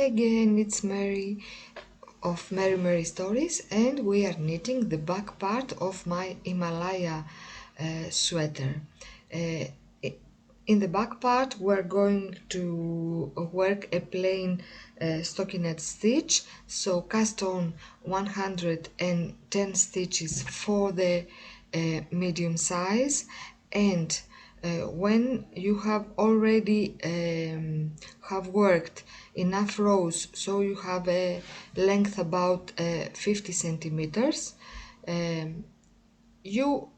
again, it's Mary of Mary Stories, and we are knitting the back part of my Himalaya sweater. Uh, in the back part, we're going to work a plain stockinette stitch, so cast on 110 stitches for the medium size, and when you have already have worked enough rows so you have a length about 50 centimeters, you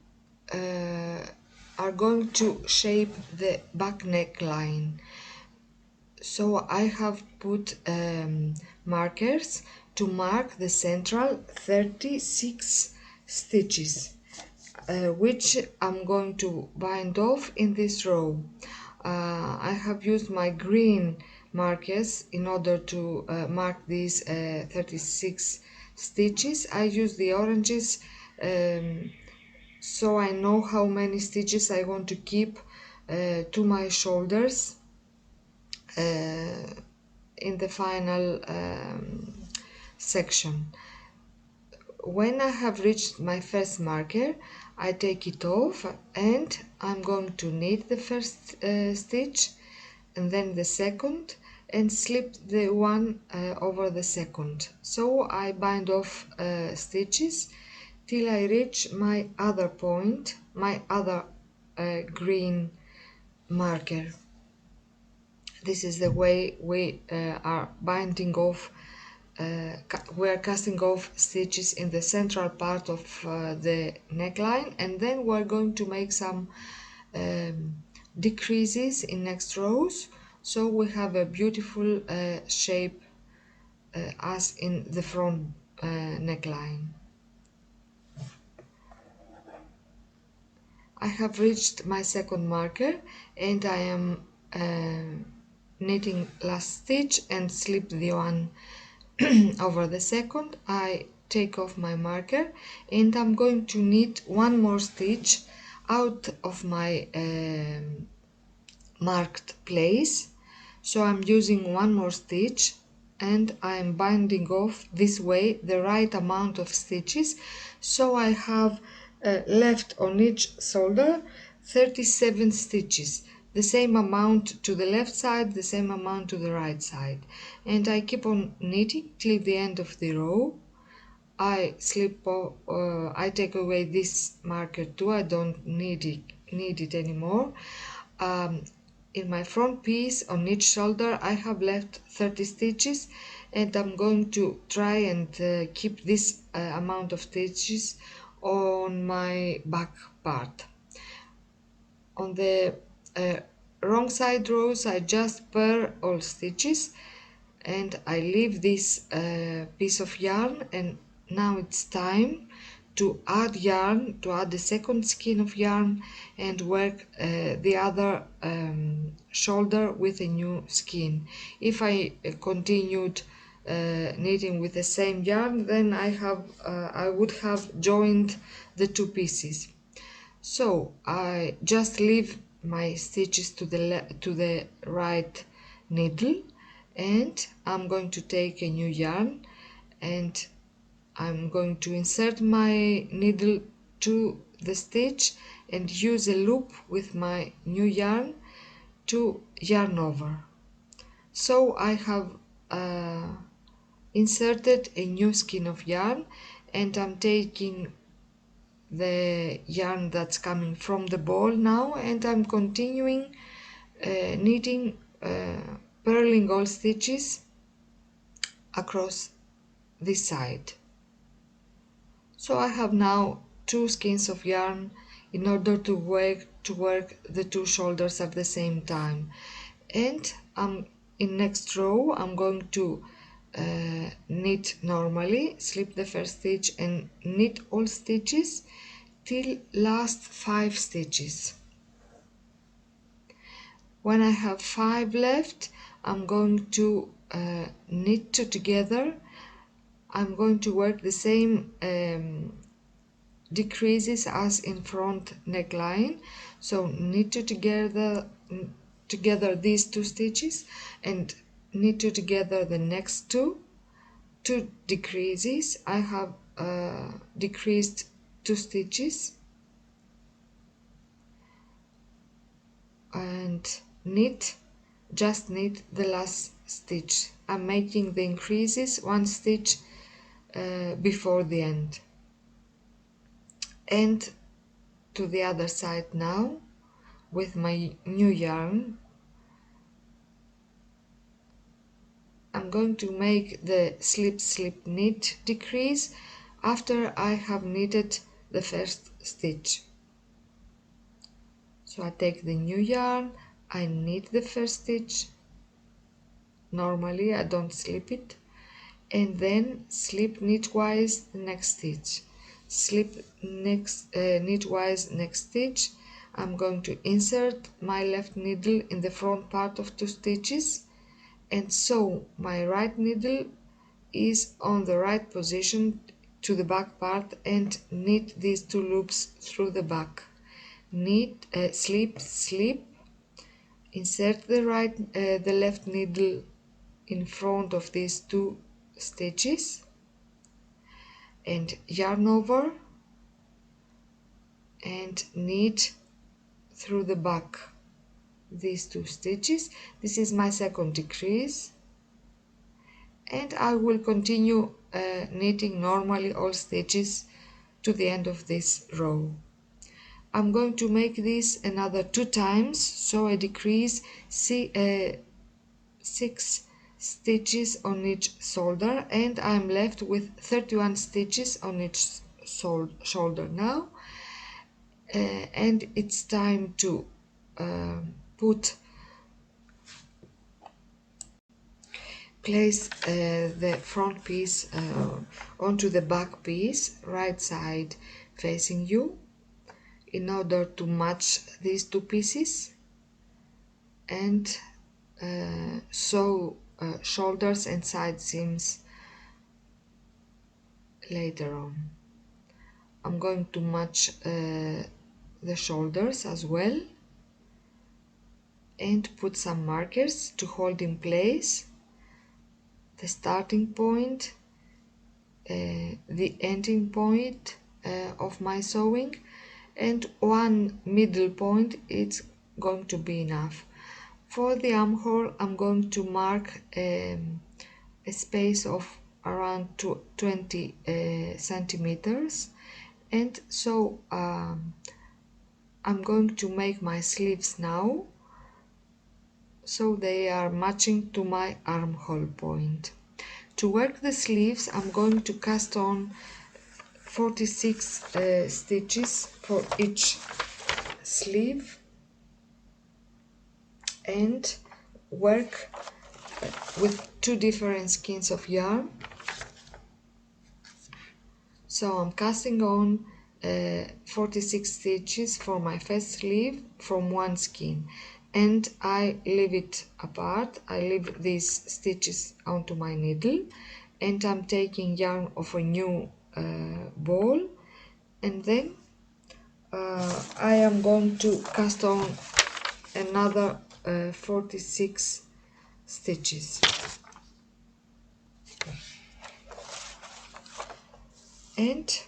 are going to shape the back neckline. So I have put markers to mark the central 36 stitches, which I'm going to bind off in this row. I have used my green markers in order to mark these 36 stitches. I use the oranges so I know how many stitches I want to keep to my shoulders in the final section. When I have reached my first marker, I take it off and I'm going to knit the first stitch and then the second and slip the one over the second. So I bind off stitches till I reach my other point, my other green marker. This is the way we are binding off, we are casting off stitches in the central part of the neckline, and then we're going to make some decreases in next rows so we have a beautiful shape as in the front neckline. I have reached my second marker and I am knitting last stitch and slip the one over the second. I take off my marker and I'm going to knit one more stitch out of my marked place. So I'm using one more stitch and I'm binding off this way the right amount of stitches, so I have left on each shoulder 37 stitches, the same amount to the left side, the same amount to the right side, and I keep on knitting till the end of the row. I take away this marker too, I don't need it anymore. In my front piece on each shoulder I have left 30 stitches and I'm going to try and keep this amount of stitches on my back part. On the wrong side rows I just purl all stitches and I leave this piece of yarn, and now it's time to add yarn, to add the second skein of yarn and work the other shoulder with a new skein. If I continued knitting with the same yarn, then I would have joined the two pieces. So I just leave my stitches to the right needle and I'm going to take a new yarn and I'm going to insert my needle to the stitch and use a loop with my new yarn to yarn over. So I have inserted a new skein of yarn and I'm taking the yarn that's coming from the ball now and I'm continuing knitting, purling all stitches across this side. So I have now two skeins of yarn in order to work the two shoulders at the same time, and in next row I'm going to knit normally, slip the first stitch and knit all stitches till last 5 stitches. When I have 5 left, I'm going to knit two together. I'm going to work the same decreases as in front neckline, so knit two together these two stitches and knit together the next two decreases. I have decreased 2 stitches and just knit the last stitch. I'm making the increases 1 stitch before the end. And to the other side now with my new yarn. I'm going to make the slip slip knit decrease after I have knitted the first stitch. So I take the new yarn, I knit the first stitch, normally I don't slip it, and then slip knitwise the next stitch, slip knitwise next stitch. I'm going to insert my left needle in the front part of 2 stitches and sew my right needle is on the right position to the back part and knit these 2 loops through the back. Knit, slip, slip, insert the left needle in front of these 2 stitches and yarn over and knit through the back these 2 stitches. This is my second decrease, and I will continue knitting normally all stitches to the end of this row. I'm going to make this another 2 times, so I decrease 6 stitches on each shoulder, and I'm left with 31 stitches on each shoulder now. And it's time to place the front piece onto the back piece, right side facing you, in order to match these 2 pieces, and sew shoulders and side seams later on. I'm going to match the shoulders as well and put some markers to hold in place the starting point, the ending point of my sewing, and 1 middle point. It's going to be enough. For the armhole, I'm going to mark a space of around 20 centimeters, and so I'm going to make my sleeves now so they are matching to my armhole point. To work the sleeves, I'm going to cast on 46 stitches for each sleeve and work with 2 different skeins of yarn. So I'm casting on 46 stitches for my first sleeve from 1 skein, and I leave it apart. I leave these stitches onto my needle, and I'm taking yarn of a new ball, and then I am going to cast on another 46 stitches. And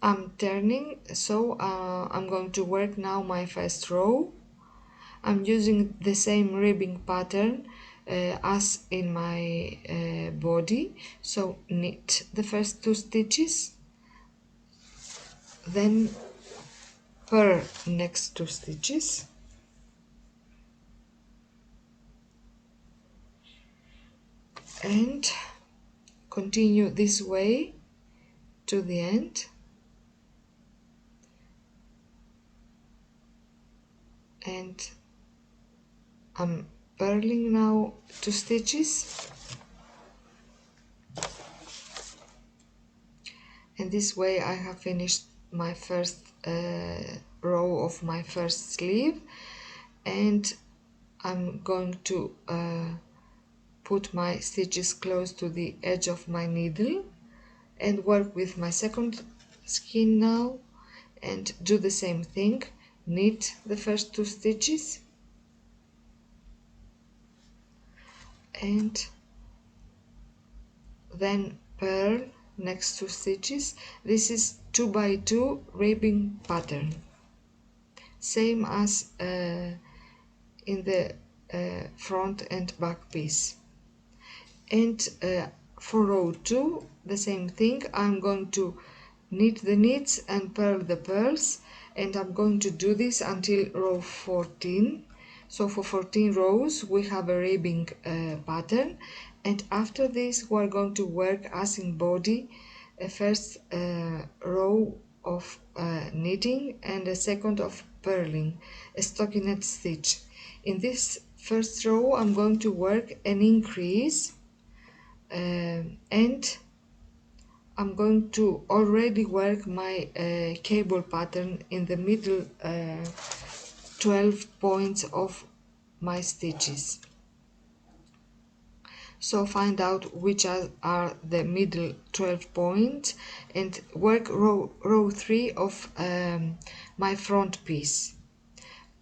I'm turning, so I'm going to work now my first row. I'm using the same ribbing pattern as in my body, so knit the first 2 stitches, then purl next 2 stitches, and continue this way to the end. And I'm purling now 2 stitches, and this way I have finished my first row of my first sleeve, and I'm going to put my stitches close to the edge of my needle and work with my second skein now and do the same thing. knit the first 2 stitches and then purl next 2 stitches. This is 2 by 2 ribbing pattern, same as in the front and back piece. And for row 2 the same thing. I'm going to knit the knits and purl the purls, and I'm going to do this until row 14. So for 14 rows we have a ribbing pattern, and after this we're going to work as in body a first row of knitting and a second of purling, a stockinette stitch. In this first row I'm going to work an increase, and I'm going to already work my cable pattern in the middle 12 points of my stitches. So find out which are the middle 12 points and work row 3 of my front piece.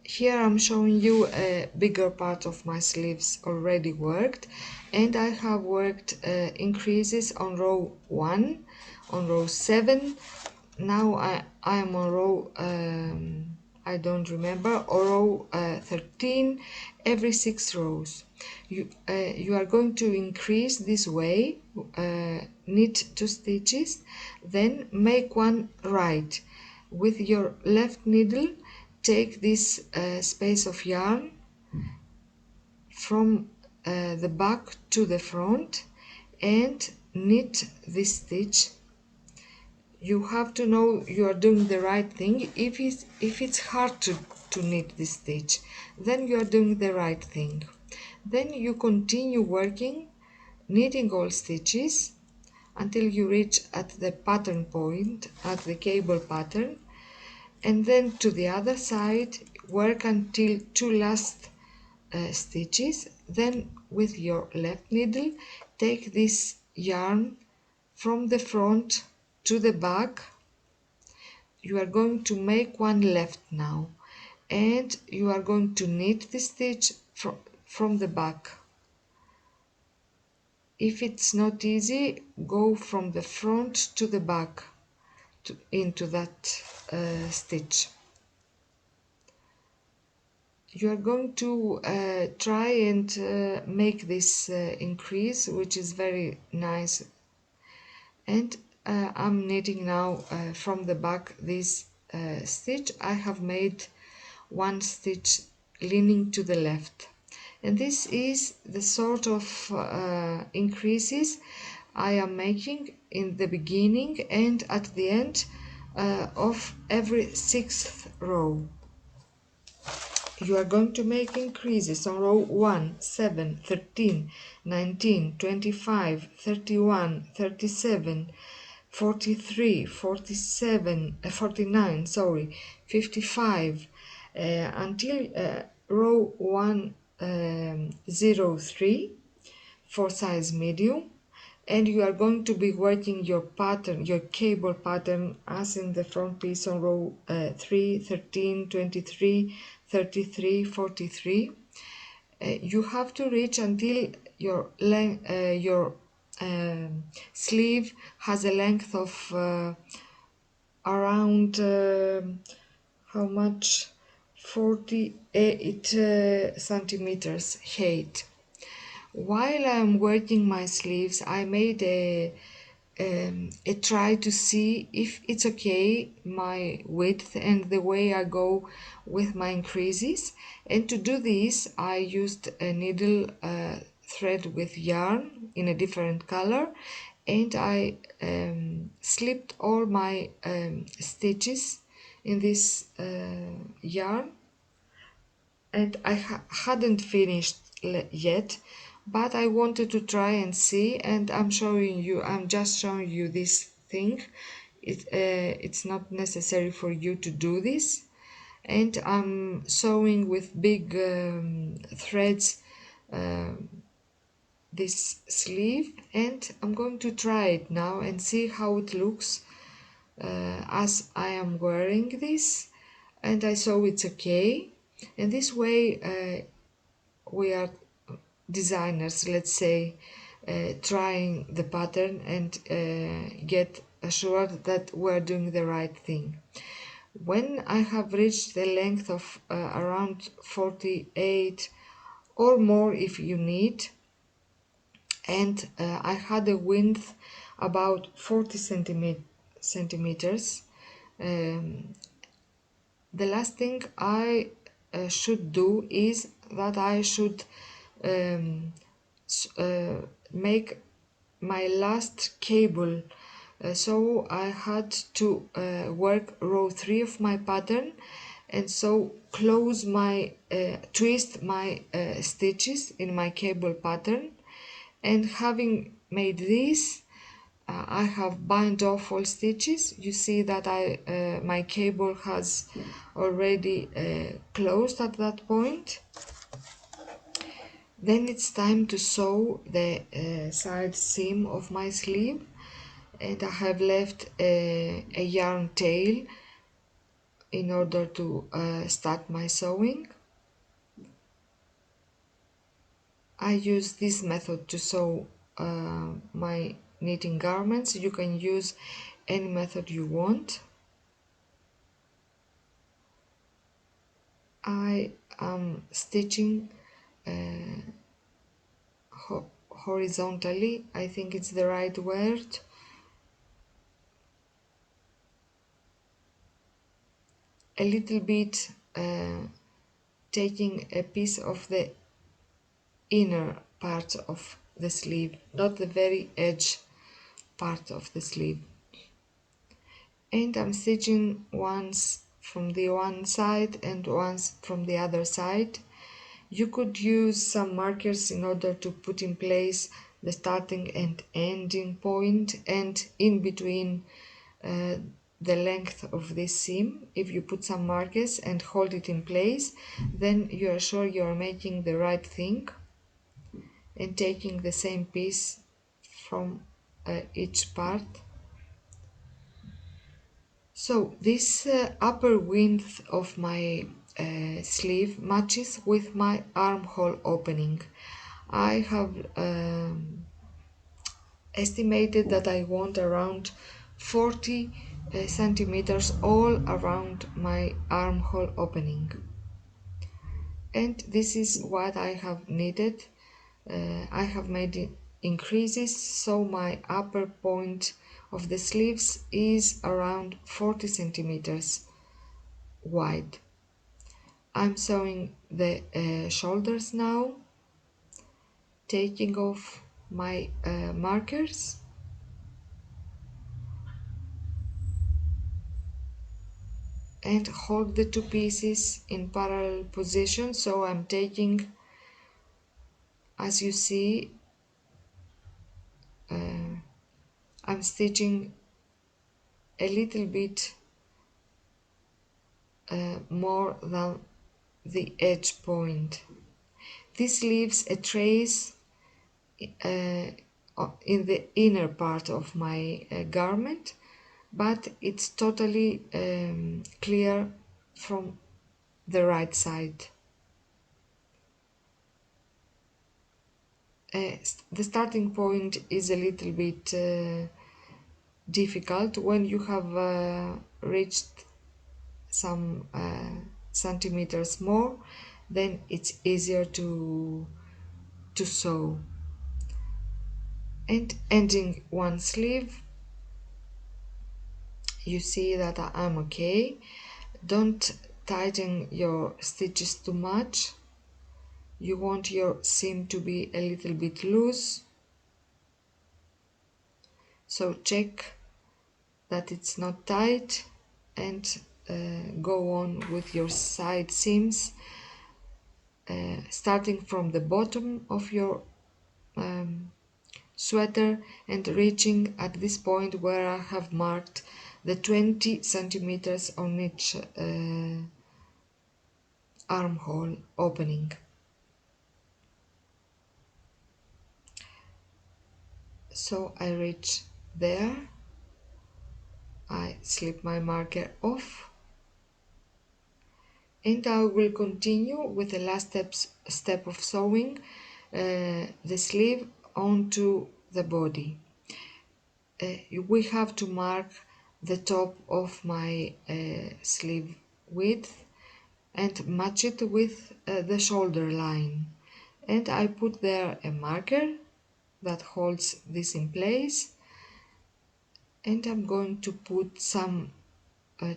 Here I'm showing you a bigger part of my sleeves already worked, and I have worked increases on row 1, on row 7. Now I am on row I don't remember, or row 13, every 6 rows. You are going to increase this way, knit 2 stitches, then make one right. With your left needle take this space of yarn from the back to the front and knit this stitch. You have to know you are doing the right thing. If it's hard to knit this stitch, then you are doing the right thing. Then you continue working, knitting all stitches until you reach at the pattern point, at the cable pattern, and then to the other side work until 2 last stitches. Then with your left needle take this yarn from the front to the back. You are going to make one left now, and you are going to knit the stitch from the back. If it's not easy, go from the front to the back into that stitch. You are going to try and make this increase, which is very nice. And I'm knitting now from the back this stitch. I have made one stitch leaning to the left, and this is the sort of increases I am making in the beginning and at the end of every 6th row. You are going to make increases on row 1, 7, 13, 19, 25, 31, 37, 43, 47, 49, sorry, 55, until row 103 for size medium. And you are going to be working your pattern, your cable pattern, as in the front piece on row 3, 13, 23, 33, 43. You have to reach until your sleeve has a length of around how much, 48 centimeters height. While I'm working my sleeves, I made a try to see if it's okay, my width and the way I go with my increases. And to do this I used a needle thread with yarn in a different color, and I slipped all my stitches in this yarn, and I hadn't finished yet, but I wanted to try and see, and I'm just showing you this thing. It's not necessary for you to do this. And I'm sewing with big threads this sleeve, and I'm going to try it now and see how it looks as I am wearing this. and I saw it's okay. And this way we are designers, let's say, trying the pattern and get assured that we're doing the right thing. When I have reached the length of around 48 or more if you need, and I had a width about 40 centimeters. Um, the last thing I should do is that I should um, make my last cable. So I had to work row 3 of my pattern, and so close my twist my stitches in my cable pattern. And having made this, I have bind off all stitches. You see that my cable has already closed at that point. Then it's time to sew the side seam of my sleeve, and I have left a yarn tail in order to start my sewing. I use this method to sew my knitting garments. You can use any method you want. I am stitching horizontally, I think it's the right word. A little bit taking a piece of the inner part of the sleeve, not the very edge part of the sleeve. And I'm stitching once from the one side and once from the other side. You could use some markers in order to put in place the starting and ending point, and in between uh, the length of this seam. If you put some markers and hold it in place, then you are sure you are making the right thing and taking the same piece from each part. So this upper width of my sleeve matches with my armhole opening. I have estimated that I want around 40 centimeters all around my armhole opening. And this is what I have knitted. I have made increases, so my upper point of the sleeves is around 40 centimeters wide. I'm sewing the shoulders now, taking off my markers, and hold the two pieces in parallel position. So I'm taking, as you see, I'm stitching a little bit more than the edge point. This leaves a trace uh, in the inner part of my garment, but it's totally clear from the right side. The starting point is a little bit difficult when you have reached some centimeters more, then it's easier to sew. And ending one sleeve, you see that I'm okay. Don't tighten your stitches too much. You want your seam to be a little bit loose, so check that it's not tight, and go on with your side seams, starting from the bottom of your sweater and reaching at this point where I have marked the 20 centimeters on each armhole opening. So I reach there, I slip my marker off, And I will continue with the last step of sewing the sleeve onto the body. We have to mark the top of my sleeve width and match it with the shoulder line. And I put there a marker that holds this in place, and I'm going to put some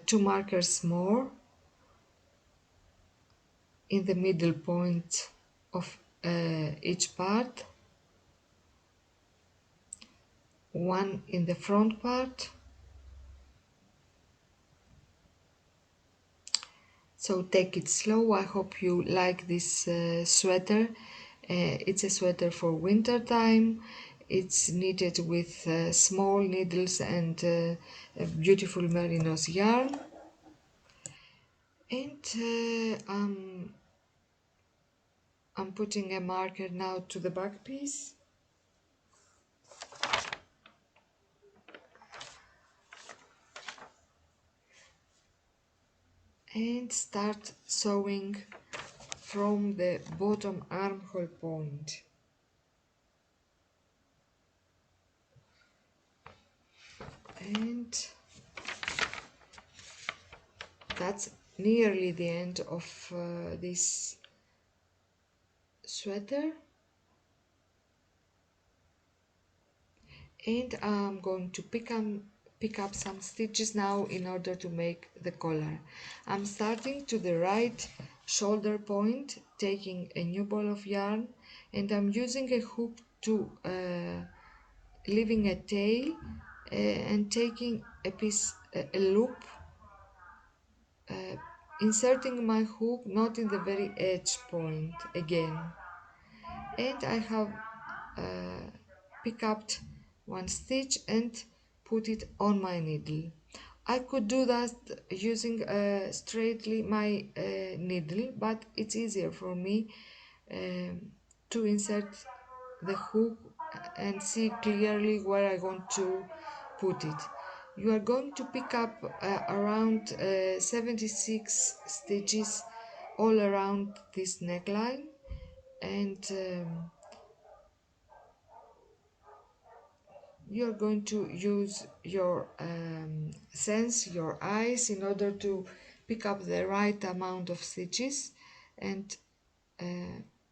two markers more in the middle point of each part, one in the front part. So take it slow. I hope you like this sweater. It's a sweater for winter time. It's knitted with small needles and a beautiful merino yarn. And I'm putting a marker now to the back piece. And start sewing from the bottom armhole point. And that's nearly the end of this sweater. And I'm going to pick up some stitches now in order to make the collar. I'm starting to the right shoulder point, taking a new ball of yarn, and I'm using a hook to leaving a tail and taking a piece, a loop, inserting my hook not in the very edge point again. And I have picked up one stitch and put it on my needle. I could do that using straightly my needle, but it's easier for me to insert the hook and see clearly where I want to put it. You are going to pick up around 76 stitches all around this neckline, and you're going to use your sense, your eyes, in order to pick up the right amount of stitches and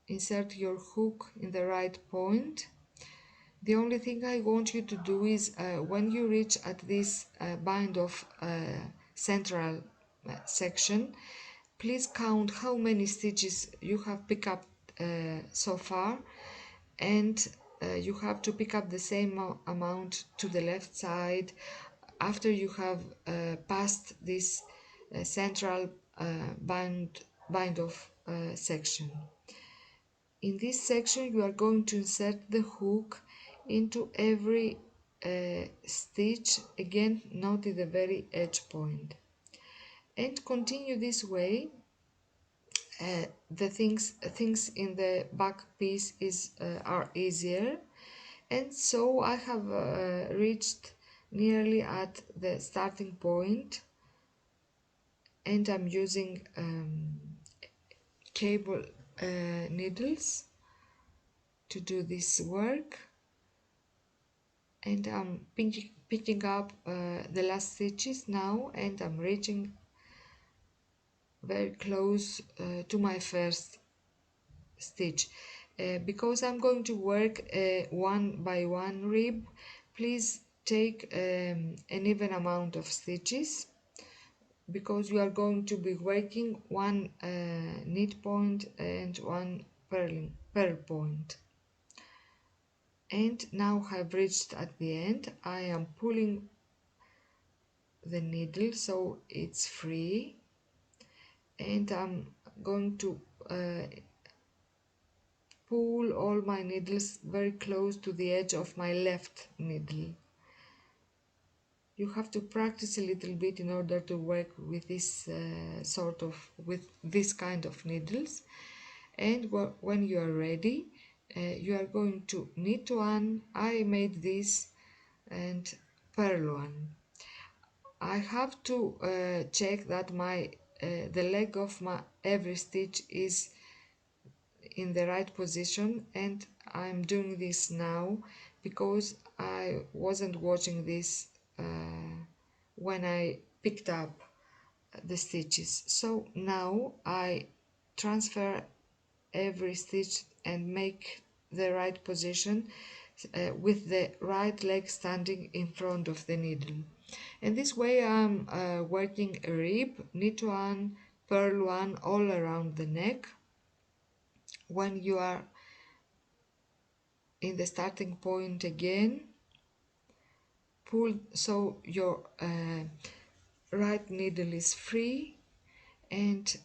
insert your hook in the right point. The only thing I want you to do is when you reach at this bind of central section, please count how many stitches you have picked up so far, and you have to pick up the same amount to the left side after you have passed this central bind of section. In this section you are going to insert the hook into every stitch, again not in the very edge point, and continue this way. The things in the back piece are easier, and so I have reached nearly at the starting point, and I'm using cable needles to do this work, and I'm picking up the last stitches now, and I'm reaching very close to my first stitch. Because I'm going to work one by one rib, please take an even amount of stitches, because you are going to be working one knit point and one purl point. And now I've reached at the end. I am pulling the needle so it's free, and I'm going to pull all my needles very close to the edge of my left needle. You have to practice a little bit in order to work with this with this kind of needles. And when you are ready, you are going to knit one. I made this, and purl one. I have to check that my the leg of my every stitch is in the right position, and I'm doing this now because I wasn't watching this when I picked up the stitches. So now I transfer every stitch and make the right position with the right leg standing in front of the needle. And this way I'm working a rib, knit one, purl one all around the neck. When you are in the starting point again, pull so your right needle is free, and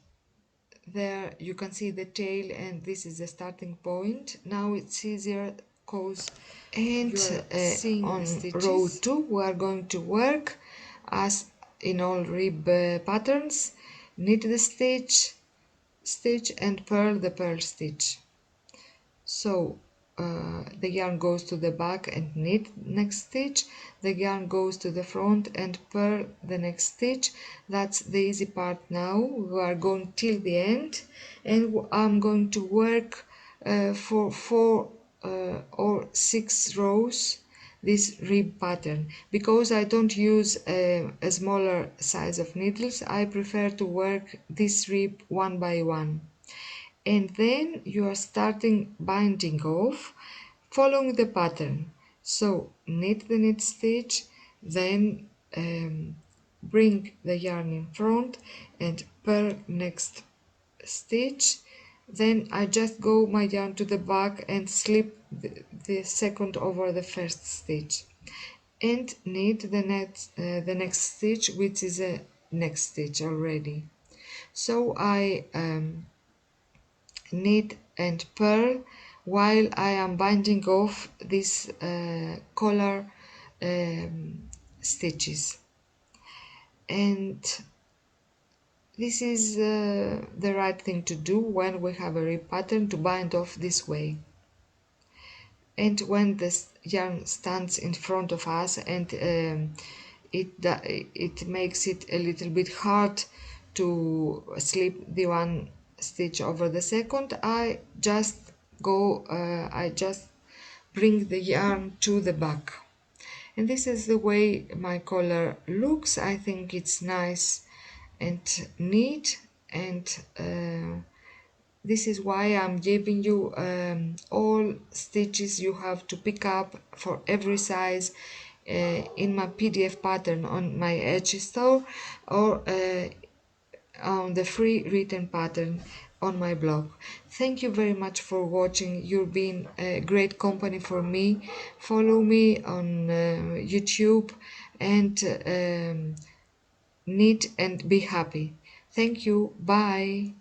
there you can see the tail, and this is the starting point. Now it's easier because and on row 2 we are going to work as in all rib patterns: knit the stitch and purl the purl stitch. So the yarn goes to the back and knit next stitch, the yarn goes to the front and purl the next stitch. That's the easy part. Now we are going till the end, and I'm going to work for 4 or 6 rows this rib pattern. Because I don't use a smaller size of needles, I prefer to work this rib one by one. And then you are starting binding off following the pattern. So knit the knit stitch, then bring the yarn in front and purl next stitch. Then I just go my yarn to the back and slip the second over the first stitch and knit the next stitch, which is a next stitch already. So I knit and purl while I am binding off these collar stitches, and this is the right thing to do when we have a rib pattern, to bind off this way. And when the yarn stands in front of us and it makes it a little bit hard to slip the one stitch over the second, I just bring the yarn to the back. And this is the way my collar looks. I think it's nice and neat, and this is why I'm giving you all stitches you have to pick up for every size in my PDF pattern on my Etsy store, or on the free written pattern on my blog. Thank you very much for watching. You've been a great company for me. Follow me on YouTube and knit and be happy. Thank you. Bye.